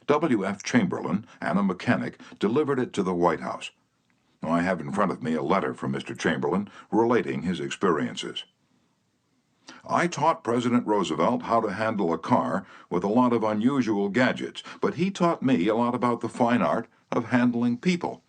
W.F. Chamberlain and a mechanic delivered it to the White House. I have in front of me a letter from Mr. Chamberlain relating his experiences. I taught President Roosevelt how to handle a car with a lot of unusual gadgets, but he taught me a lot about the fine art of handling people.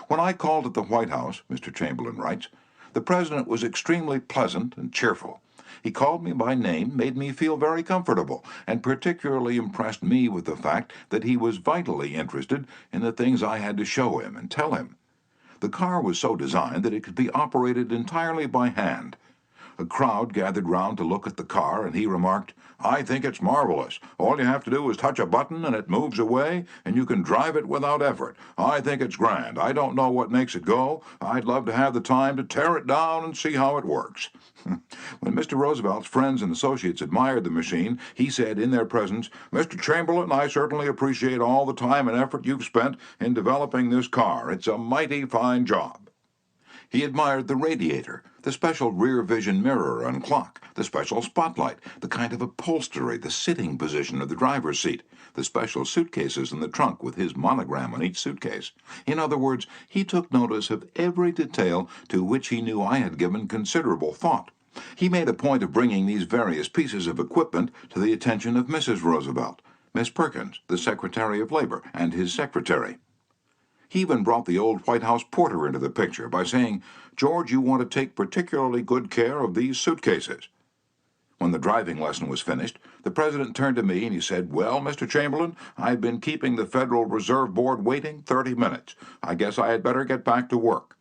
When I called at the White House, Mr. Chamberlain writes, the President was extremely pleasant and cheerful. He called me by name, made me feel very comfortable, and particularly impressed me with the fact that he was vitally interested in the things I had to show him and tell him. The car was so designed that it could be operated entirely by hand. A crowd gathered round to look at the car, and he remarked, I think it's marvelous. All you have to do is touch a button and it moves away, and you can drive it without effort. I think it's grand. I don't know what makes it go. I'd love to have the time to tear it down and see how it works. When Mr. Roosevelt's friends and associates admired the machine, he said in their presence, Mr. Chamberlain, I certainly appreciate all the time and effort you've spent in developing this car. It's a mighty fine job. He admired the radiator, the special rear vision mirror and clock, the special spotlight, the kind of upholstery, the sitting position of the driver's seat, the special suitcases in the trunk with his monogram on each suitcase. In other words, he took notice of every detail to which he knew I had given considerable thought. He made a point of bringing these various pieces of equipment to the attention of Mrs. Roosevelt, Miss Perkins, the Secretary of Labor, and his secretary. He even brought the old White House porter into the picture by saying, George, you want to take particularly good care of these suitcases. When the driving lesson was finished, the President turned to me and he said, Well, Mr. Chamberlain, I've been keeping the Federal Reserve Board waiting 30 minutes. I guess I had better get back to work.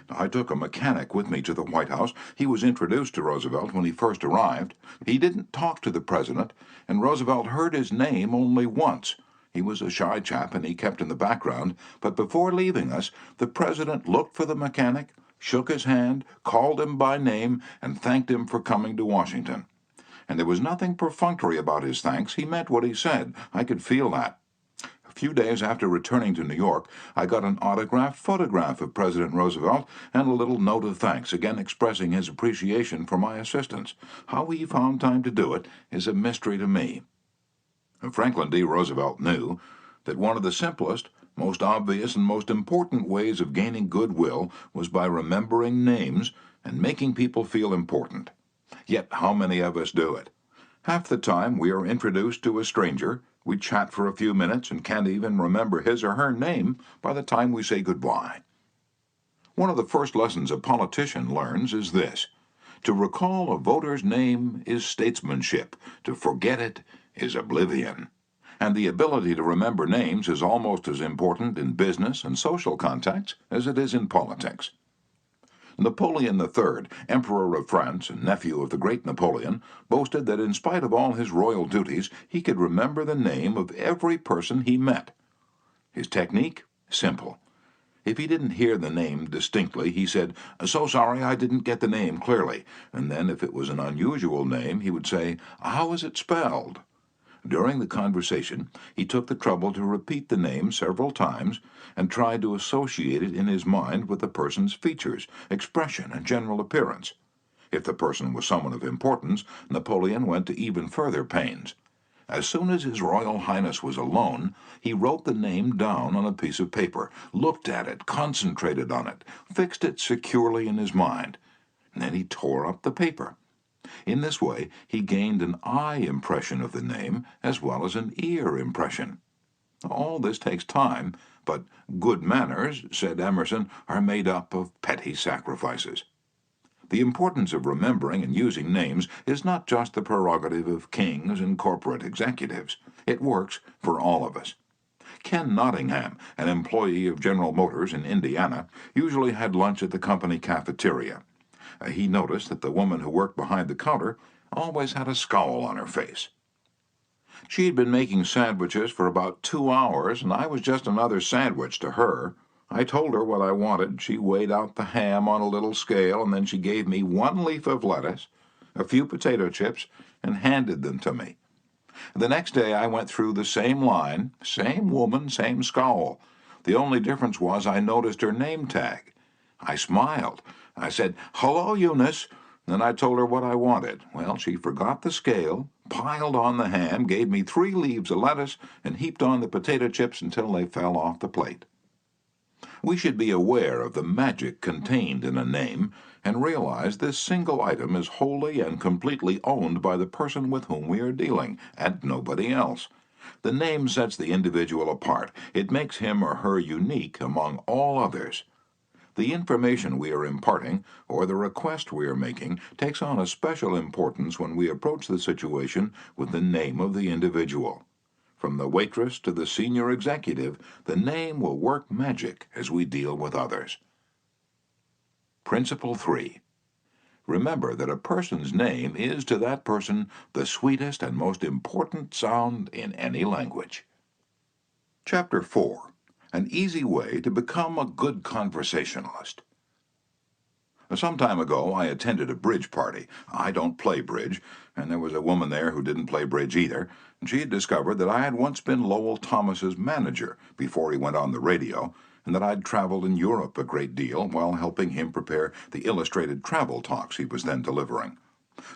I took a mechanic with me to the White House. He was introduced to Roosevelt when he first arrived. He didn't talk to the President, and Roosevelt heard his name only once. He was a shy chap and he kept in the background, but before leaving us, the President looked for the mechanic, shook his hand, called him by name, and thanked him for coming to Washington. And there was nothing perfunctory about his thanks. He meant what he said. I could feel that. A few days after returning to New York, I got an autographed photograph of President Roosevelt and a little note of thanks, again expressing his appreciation for my assistance. How he found time to do it is a mystery to me. Franklin D. Roosevelt knew that one of the simplest, most obvious, and most important ways of gaining goodwill was by remembering names and making people feel important. Yet how many of us do it? Half the time we are introduced to a stranger, we chat for a few minutes and can't even remember his or her name by the time we say goodbye. One of the first lessons a politician learns is this: to recall a voter's name is statesmanship, to forget it is oblivion. And the ability to remember names is almost as important in business and social contacts as it is in politics. Napoleon III, Emperor of France and nephew of the great Napoleon, boasted that in spite of all his royal duties, he could remember the name of every person he met. His technique? Simple. If he didn't hear the name distinctly, he said, So sorry I didn't get the name clearly. And then if it was an unusual name, he would say, How is it spelled? During the conversation, he took the trouble to repeat the name several times and tried to associate it in his mind with the person's features, expression, and general appearance. If the person was someone of importance, Napoleon went to even further pains. As soon as His Royal Highness was alone, he wrote the name down on a piece of paper, looked at it, concentrated on it, fixed it securely in his mind. And then he tore up the paper. In this way, he gained an eye impression of the name as well as an ear impression. All this takes time, but good manners, said Emerson, are made up of petty sacrifices. The importance of remembering and using names is not just the prerogative of kings and corporate executives. It works for all of us. Ken Nottingham, an employee of General Motors in Indiana, usually had lunch at the company cafeteria. He noticed that the woman who worked behind the counter always had a scowl on her face. She had been making sandwiches for about 2 hours, and I was just another sandwich to her. I told her what I wanted. She weighed out the ham on a little scale, and then she gave me 1 leaf of lettuce, a few potato chips, and handed them to me. The next day I went through the same line, same woman, same scowl. The only difference was I noticed her name tag. I smiled. I said, Hello, Eunice. Then I told her what I wanted. Well, she forgot the scale, piled on the ham, gave me 3 leaves of lettuce, and heaped on the potato chips until they fell off the plate. We should be aware of the magic contained in a name and realize this single item is wholly and completely owned by the person with whom we are dealing, and nobody else. The name sets the individual apart. It makes him or her unique among all others. The information we are imparting, or the request we are making, takes on a special importance when we approach the situation with the name of the individual. From the waitress to the senior executive, the name will work magic as we deal with others. Principle 3. Remember that a person's name is to that person the sweetest and most important sound in any language. Chapter 4. An easy way to become a good conversationalist. Some time ago, I attended a bridge party. I don't play bridge, and there was a woman there who didn't play bridge either. And she had discovered that I had once been Lowell Thomas's manager before he went on the radio, and that I'd traveled in Europe a great deal while helping him prepare the illustrated travel talks he was then delivering.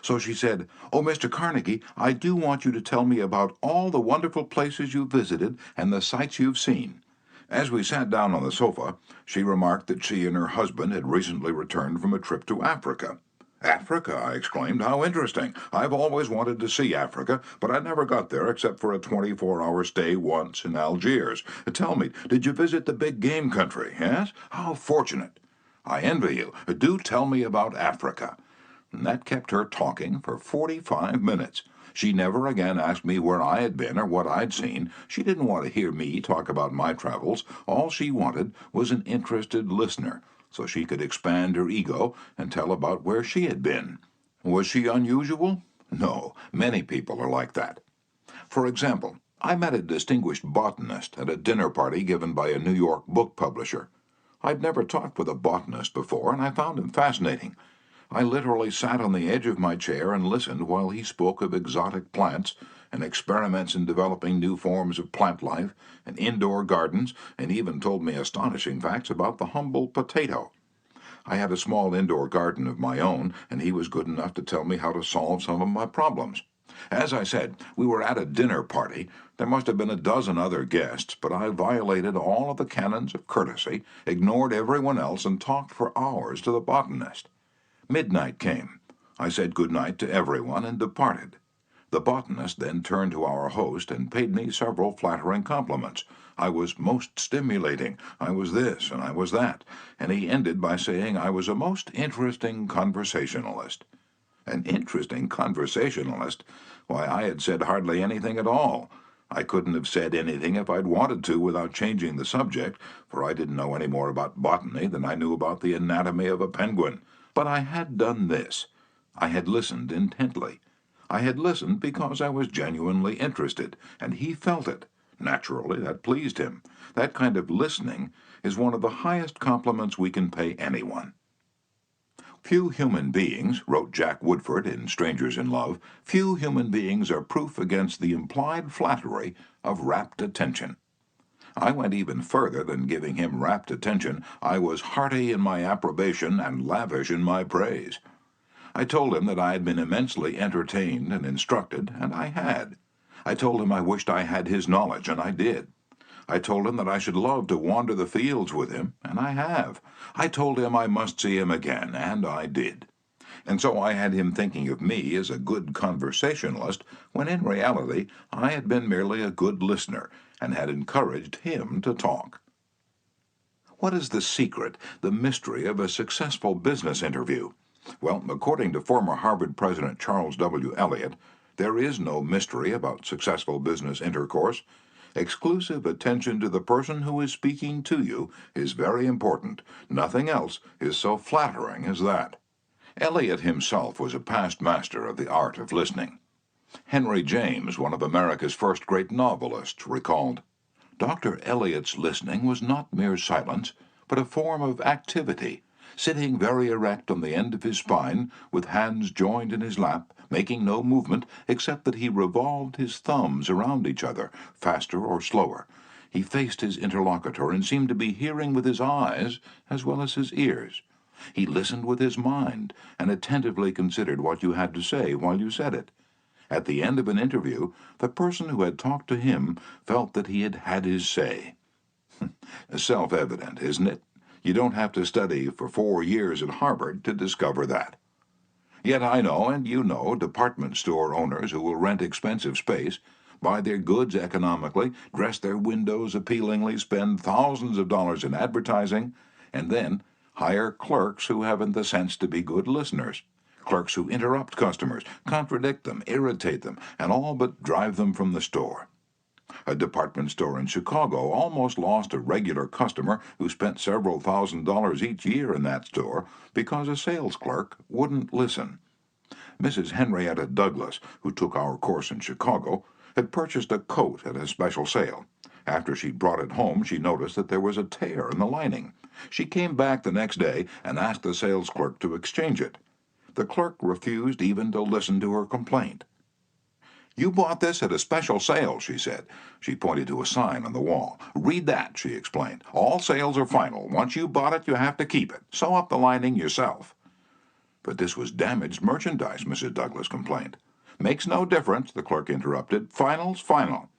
So she said, "Oh, Mr. Carnegie, I do want you to tell me about all the wonderful places you've visited and the sights you've seen." As we sat down on the sofa, she remarked that she and her husband had recently returned from a trip to Africa. "Africa?" I exclaimed. "How interesting. I've always wanted to see Africa, but I never got there except for a 24-hour stay once in Algiers. Tell me, did you visit the big game country, yes? How fortunate. I envy you. Do tell me about Africa." And that kept her talking for 45 minutes. She never again asked me where I had been or what I'd seen. She didn't want to hear me talk about my travels. All she wanted was an interested listener, so she could expand her ego and tell about where she had been. Was she unusual? No, many people are like that. For example, I met a distinguished botanist at a dinner party given by a New York book publisher. I'd never talked with a botanist before, and I found him fascinating. I literally sat on the edge of my chair and listened while he spoke of exotic plants and experiments in developing new forms of plant life and indoor gardens, and even told me astonishing facts about the humble potato. I had a small indoor garden of my own, and he was good enough to tell me how to solve some of my problems. As I said, we were at a dinner party. There must have been a dozen other guests, but I violated all of the canons of courtesy, ignored everyone else, and talked for hours to the botanist. Midnight came. I said good night to everyone and departed. The botanist then turned to our host and paid me several flattering compliments. I was most stimulating, I was this and I was that, and he ended by saying I was a most interesting conversationalist. An interesting conversationalist? Why, I had said hardly anything at all. I couldn't have said anything if I'd wanted to without changing the subject, for I didn't know any more about botany than I knew about the anatomy of a penguin. But I had done this. I had listened intently. I had listened because I was genuinely interested, and he felt it. Naturally, that pleased him. That kind of listening is one of the highest compliments we can pay anyone. Few human beings, wrote Jack Woodford in Strangers in Love, few human beings are proof against the implied flattery of rapt attention. I went even further than giving him rapt attention. I was hearty in my approbation and lavish in my praise. I told him that I had been immensely entertained and instructed, and I had. I told him I wished I had his knowledge, and I did. I told him that I should love to wander the fields with him, and I have. I told him I must see him again, and I did. And so I had him thinking of me as a good conversationalist, when in reality I had been merely a good listener, and had encouraged him to talk. What is the secret, the mystery of a successful business interview? Well, according to former Harvard President Charles W. Eliot, there is no mystery about successful business intercourse. Exclusive attention to the person who is speaking to you is very important. Nothing else is so flattering as that. Eliot himself was a past master of the art of listening. Henry James, one of America's first great novelists, recalled, "Dr. Eliot's listening was not mere silence, but a form of activity, sitting very erect on the end of his spine, with hands joined in his lap, making no movement except that he revolved his thumbs around each other, faster or slower. He faced his interlocutor and seemed to be hearing with his eyes as well as his ears. He listened with his mind, and attentively considered what you had to say while you said it. At the end of an interview, the person who had talked to him felt that he had had his say. Self-evident, isn't it? You don't have to study for 4 years at Harvard to discover that. Yet I know, and you know, department store owners who will rent expensive space, buy their goods economically, dress their windows appealingly, spend thousands of dollars in advertising, and then hire clerks who haven't the sense to be good listeners. Clerks who interrupt customers, contradict them, irritate them, and all but drive them from the store. A department store in Chicago almost lost a regular customer who spent several $1,000s each year in that store because a sales clerk wouldn't listen. Mrs. Henrietta Douglas, who took our course in Chicago, had purchased a coat at a special sale. After she'd brought it home, she noticed that there was a tear in the lining. She came back the next day and asked the sales clerk to exchange it. The clerk refused even to listen to her complaint. "You bought this at a special sale," she said. She pointed to a sign on the wall. "Read that," she explained. "All sales are final. Once you bought it, you have to keep it. Sew up the lining yourself." "But this was damaged merchandise," Mrs. Douglas complained. "Makes no difference," the clerk interrupted. "Final's final."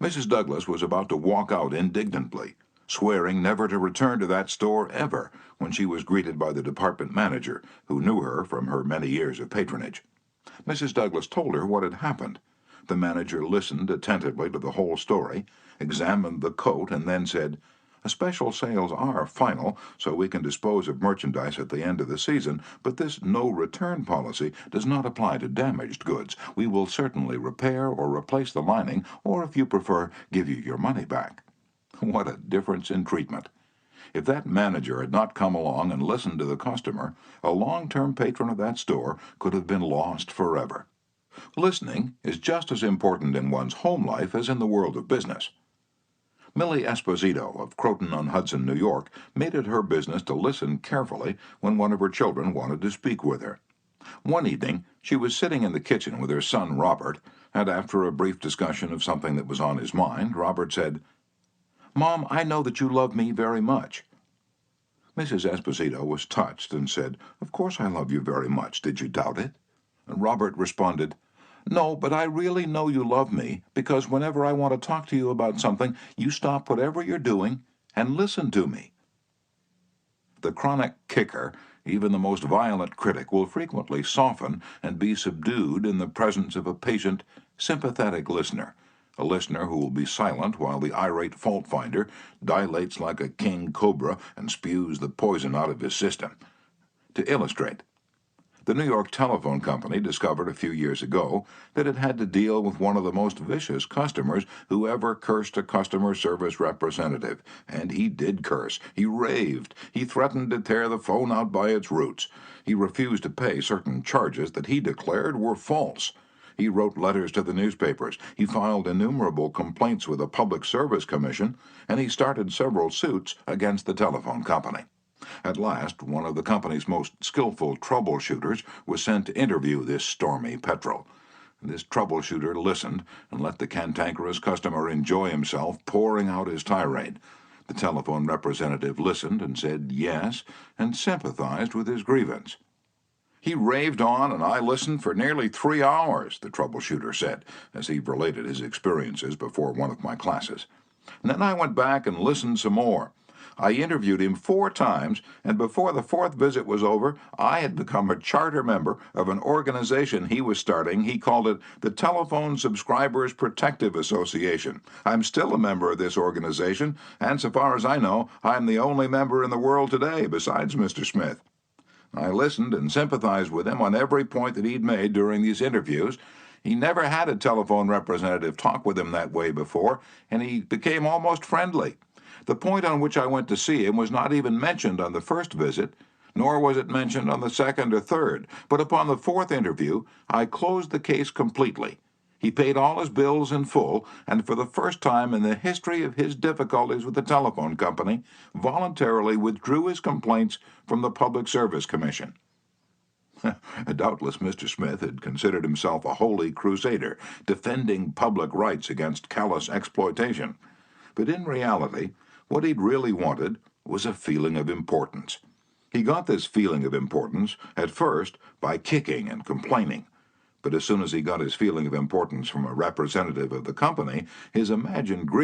Mrs. Douglas was about to walk out indignantly, swearing never to return to that store ever, when she was greeted by the department manager, who knew her from her many years of patronage. Mrs. Douglas told her what had happened. The manager listened attentively to the whole story, examined the coat, and then said, "Special sales are final, so we can dispose of merchandise at the end of the season, but this no-return policy does not apply to damaged goods. We will certainly repair or replace the lining, or, if you prefer, give you your money back." What a difference in treatment! If that manager had not come along and listened to the customer, a long-term patron of that store could have been lost forever. Listening is just as important in one's home life as in the world of business. Millie Esposito of Croton-on-Hudson, New York, made it her business to listen carefully when one of her children wanted to speak with her. One evening, she was sitting in the kitchen with her son Robert, and after a brief discussion of something that was on his mind, Robert said, "Mom, I know that you love me very much." Mrs. Esposito was touched and said, "Of course I love you very much. Did you doubt it?" And Robert responded, "No, but I really know you love me, because whenever I want to talk to you about something, you stop whatever you're doing and listen to me." The chronic kicker, even the most violent critic, will frequently soften and be subdued in the presence of a patient, sympathetic listener, a listener who will be silent while the irate fault-finder dilates like a king cobra and spews the poison out of his system. To illustrate, the New York Telephone Company discovered a few years ago that it had to deal with one of the most vicious customers who ever cursed a customer service representative. And he did curse. He raved. He threatened to tear the phone out by its roots. He refused to pay certain charges that he declared were false. He wrote letters to the newspapers. He filed innumerable complaints with the Public Service Commission, and he started several suits against the telephone company. At last, one of the company's most skillful troubleshooters was sent to interview this stormy petrel. This troubleshooter listened and let the cantankerous customer enjoy himself pouring out his tirade. The telephone representative listened and said yes, and sympathized with his grievance. "He raved on, and I listened for nearly 3 hours," the troubleshooter said, as he related his experiences before one of my classes. "And then I went back and listened some more. I interviewed him 4 times, and before the 4th visit was over, I had become a charter member of an organization he was starting. He called it the Telephone Subscribers Protective Association. I'm still a member of this organization, and so far as I know, I'm the only member in the world today besides Mr. Smith. I listened and sympathized with him on every point that he'd made during these interviews. He never had a telephone representative talk with him that way before, and he became almost friendly. The point on which I went to see him was not even mentioned on the first visit, nor was it mentioned on the second or third, but upon the 4th interview I closed the case completely. He paid all his bills in full, and for the first time in the history of his difficulties with the telephone company, voluntarily withdrew his complaints from the Public Service Commission." Doubtless Mr. Smith had considered himself a holy crusader, defending public rights against callous exploitation. But in reality, what he'd really wanted was a feeling of importance. He got this feeling of importance, at first, by kicking and complaining. but as soon as he got his feeling of importance from a representative of the company, his imagined